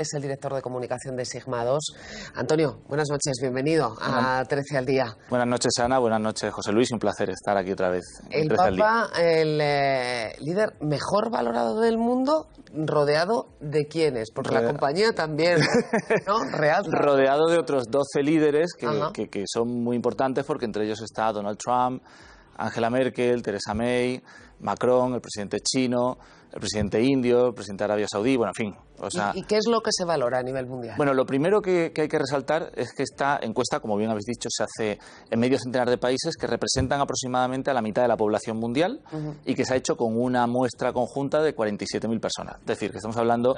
es el director de comunicación de Sigma 2. Antonio, buenas noches, bienvenido a 13 al día. Buenas noches, Ana, buenas noches, José Luis, un placer estar aquí otra vez. El Papa, el líder mejor valorado del mundo, ¿rodeado de quiénes? Porque la compañía también, ¿no? Rodeado de otros 12 líderes que son muy importantes, porque entre ellos está Donald Trump, Angela Merkel, Theresa May, Macron, el presidente chino, el presidente indio, el presidente de Arabia Saudí, bueno, en fin. O sea, ¿Y qué es lo que se valora a nivel mundial? Bueno, lo primero que hay que resaltar es que esta encuesta, como bien habéis dicho, se hace en medio centenar de países que representan aproximadamente a la mitad de la población mundial y que se ha hecho con una muestra conjunta de 47.000 personas. Es decir, que estamos hablando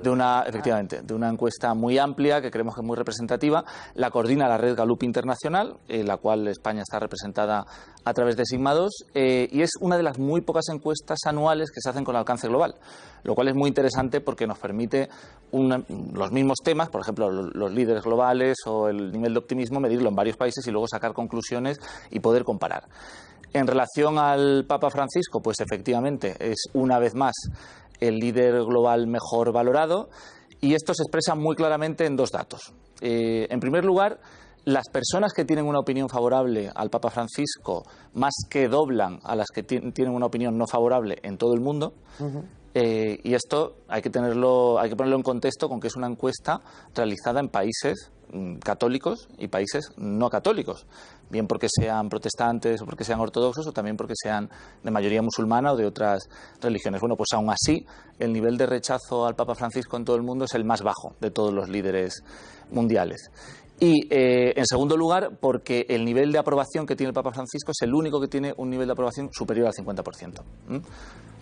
de una encuesta muy amplia que creemos que es muy representativa. La coordina la red Gallup Internacional, la cual España está representada a través de Sigma 2, y es una de las muy pocas encuestas anuales que se hacen con alcance global, lo cual es muy interesante porque nos permite los mismos temas, por ejemplo, los líderes globales o el nivel de optimismo, medirlo en varios países y luego sacar conclusiones y poder comparar. En relación al Papa Francisco, pues efectivamente es una vez más el líder global mejor valorado, y esto se expresa muy claramente en dos datos. En primer lugar, las personas que tienen una opinión favorable al Papa Francisco más que doblan a las que tienen una opinión no favorable en todo el mundo. Y esto hay que ponerlo en contexto con que es una encuesta realizada en países católicos y países no católicos, bien porque sean protestantes o porque sean ortodoxos o también porque sean de mayoría musulmana o de otras religiones. Bueno, pues aún así el nivel de rechazo al Papa Francisco en todo el mundo es el más bajo de todos los líderes mundiales. Y, en segundo lugar, porque el nivel de aprobación que tiene el Papa Francisco es el único que tiene un nivel de aprobación superior al 50%.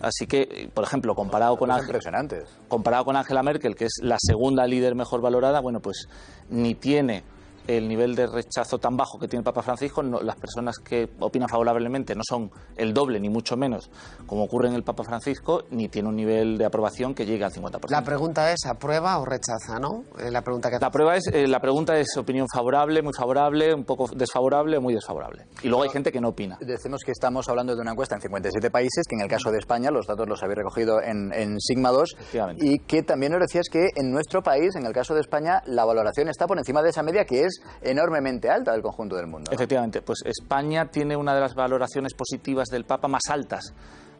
Así que, por ejemplo, comparado con Angela Merkel, que es la segunda líder mejor valorada, bueno, pues ni tiene el nivel de rechazo tan bajo que tiene el Papa Francisco. Las personas que opinan favorablemente no son el doble, ni mucho menos, como ocurre en el Papa Francisco, ni tiene un nivel de aprobación que llegue al 50%. La pregunta es, ¿aprueba o rechaza, no? La pregunta es opinión favorable, muy favorable, un poco desfavorable o muy desfavorable. Y luego hay gente que no opina. Decimos que estamos hablando de una encuesta en 57 países, que en el caso de España los datos los habéis recogido en Sigma 2, y que también nos decías que en nuestro país, en el caso de España, la valoración está por encima de esa media, que es enormemente alta del conjunto del mundo, ¿no? Efectivamente, pues España tiene una de las valoraciones positivas del Papa más altas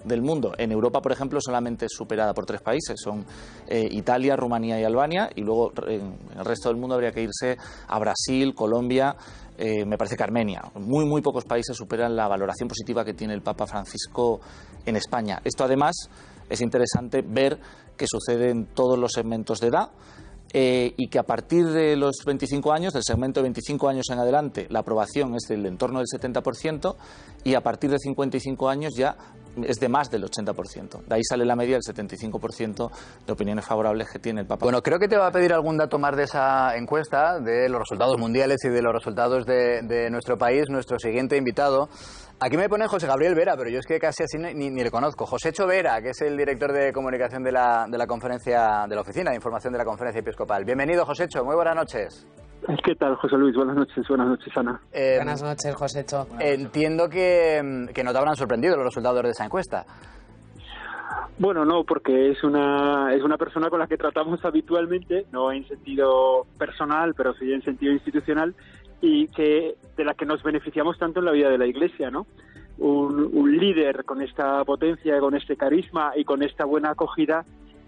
del mundo. En Europa, por ejemplo, solamente es superada por 3 países, son Italia, Rumanía y Albania, y luego en el resto del mundo habría que irse a Brasil, Colombia, me parece que Armenia. Muy pocos países superan la valoración positiva que tiene el Papa Francisco en España. Esto además es interesante ver que sucede en todos los segmentos de edad, y que a partir de los 25 años, del segmento de 25 años en adelante, la aprobación es del entorno del 70%, y a partir de 55 años ya es de más del 80%. De ahí sale la media del 75% de opiniones favorables que tiene el Papa. Bueno, creo que te va a pedir algún dato más de esa encuesta, de los resultados mundiales y de los resultados de nuestro país, nuestro siguiente invitado. Aquí me pone José Gabriel Vera, pero yo es que casi así ni le conozco. Josécho Vera, que es el director de comunicación de la conferencia, de la oficina de información de la Conferencia Episcopal. Bienvenido, Josécho, muy buenas noches. ¿Qué tal, José Luis? Buenas noches, Ana. Buenas noches, Josécho. Entiendo que no te habrán sorprendido los resultados de esa encuesta. Bueno, no, porque es una persona con la que tratamos habitualmente, no en sentido personal, pero sí en sentido institucional, y de la que nos beneficiamos tanto en la vida de la Iglesia, ¿no? Un líder con esta potencia, con este carisma y con esta buena acogida,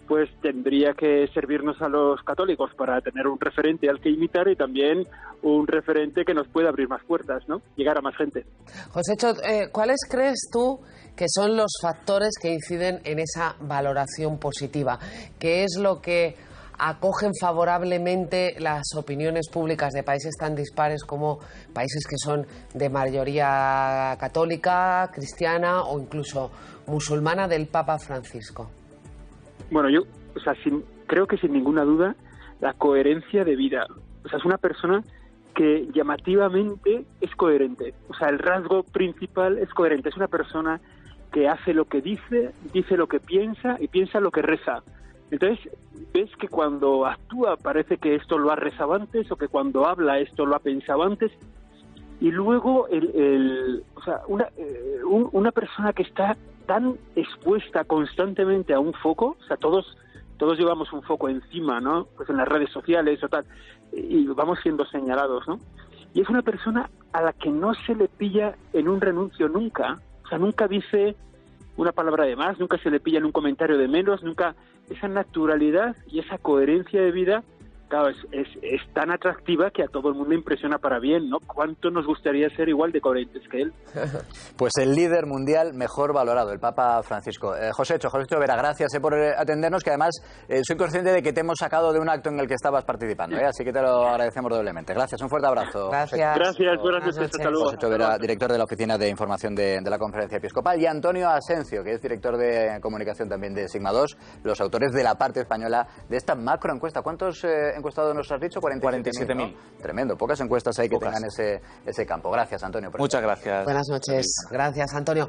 pues tendría que servirnos a los católicos para tener un referente al que imitar y también un referente que nos pueda abrir más puertas, ¿no? Llegar a más gente. Josécho, ¿cuáles crees tú que son los factores que inciden en esa valoración positiva? ¿Qué es lo que acogen favorablemente las opiniones públicas de países tan dispares como países que son de mayoría católica, cristiana o incluso musulmana del Papa Francisco? Bueno, creo que sin ninguna duda la coherencia de vida. O sea, es una persona que llamativamente es coherente. O sea, el rasgo principal es coherente. Es una persona que hace lo que dice lo que piensa y piensa lo que reza. Entonces, ves que cuando actúa parece que esto lo ha rezado antes, o que cuando habla esto lo ha pensado antes. Y luego, una persona que está tan expuesta constantemente a un foco, o sea, todos todos llevamos un foco encima, ¿no? Pues en las redes sociales o tal, y vamos siendo señalados, ¿no? Y es una persona a la que no se le pilla en un renuncio nunca, o sea, nunca dice una palabra de más, nunca se le pilla en un comentario de menos, nunca. Esa naturalidad y esa coherencia de vida, claro, es tan atractiva que a todo el mundo impresiona para bien, ¿no? ¿Cuánto nos gustaría ser igual de coherentes que él? Pues el líder mundial mejor valorado, el Papa Francisco. Josécho Vera, gracias por atendernos, que además soy consciente de que te hemos sacado de un acto en el que estabas participando, así que te lo agradecemos doblemente. Gracias, un fuerte abrazo. Gracias, buenas noches, hasta luego. Josécho Vera, director de la Oficina de Información de la Conferencia Episcopal, y Antonio Asencio, que es director de comunicación también de Sigma 2, los autores de la parte española de esta macroencuesta. ¿Cuántos encuestados nos has dicho? 47.000. ¿no? Tremendo, pocas encuestas hay que tengan ese campo. Gracias, Antonio. Muchas gracias. Buenas noches. Gracias, Antonio.